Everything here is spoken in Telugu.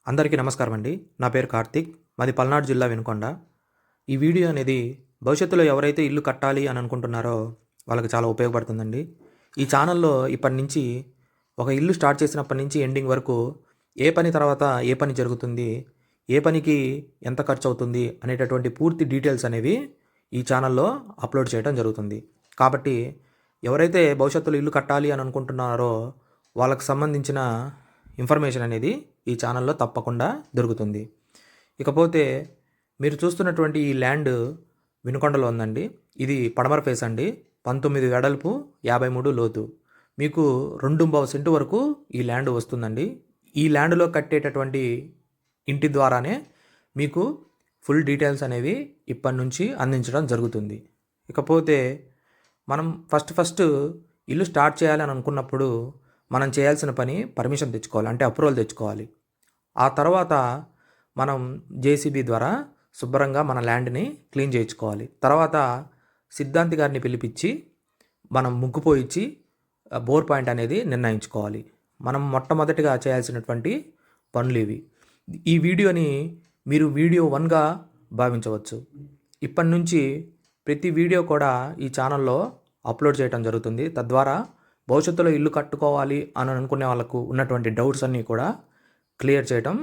అందరికీ నమస్కారం అండి. నా పేరు కార్తీక్. మాది పల్నాడు జిల్లా వినుకొండ. ఈ వీడియో అనేది భవిష్యత్తులో ఎవరైతే ఇల్లు కట్టాలి అని అనుకుంటున్నారో వాళ్ళకి చాలా ఉపయోగపడుతుందండి. ఈ ఛానల్‌లో ఇప్పటి నుంచి ఒక ఇల్లు స్టార్ట్ చేసినప్పటి నుంచి ఎండింగ్ వరకు ఏ పని తర్వాత ఏ పని జరుగుతుంది, ఏ పనికి ఎంత ఖర్చవుతుంది అనేటటువంటి పూర్తి డీటెయిల్స్ అనేవి ఈ ఛానల్‌లో అప్లోడ్ చేయడం జరుగుతుంది. కాబట్టి ఎవరైతే భవిష్యత్తులో ఇల్లు కట్టాలి అని అనుకుంటున్నారో వాళ్ళకి సంబంధించిన ఇన్ఫర్మేషన్ అనేది ఈ ఛానల్లో తప్పకుండా దొరుకుతుంది. ఇకపోతే మీరు చూస్తున్నటువంటి ఈ ల్యాండ్ వినుకొండలో ఉందండి. ఇది పడమర ఫేస్ అండి. 19 వెడల్పు, 53 లోతు. మీకు 2.5 సెంటు వరకు ఈ ల్యాండ్ వస్తుందండి. ఈ ల్యాండ్లో కట్టేటటువంటి ఇంటి ద్వారానే మీకు ఫుల్ డీటెయిల్స్ అనేవి ఇప్పటి నుంచి అందించడం జరుగుతుంది. ఇకపోతే మనం ఫస్ట్ ఇల్లు స్టార్ట్ చేయాలని అనుకున్నప్పుడు మనం చేయాల్సిన పని పర్మిషన్ తెచ్చుకోవాలి, అంటే అప్రూవల్ తెచ్చుకోవాలి. ఆ తర్వాత మనం జేసీబీ ద్వారా శుభ్రంగా మన ల్యాండ్ని క్లీన్ చేయించుకోవాలి. తర్వాత సిద్ధాంతి గారిని పిలిపించి మనం ముగ్గు పోయించి బోర్ పాయింట్ అనేది నిర్ణయించుకోవాలి. మనం మొట్టమొదటిగా చేయాల్సినటువంటి పనులు ఇవి. ఈ వీడియోని మీరు వీడియో 1గా భావించవచ్చు. ఇప్పటి నుంచి ప్రతి వీడియో కూడా ఈ ఛానల్లో అప్లోడ్ చేయడం జరుగుతుంది. తద్వారా భవిష్యత్తులో ఇల్లు కట్టుకోవాలి అని అనుకునే వాళ్ళకు ఉన్నటువంటి డౌట్స్ అన్నీ కూడా క్లియర్ చేయడం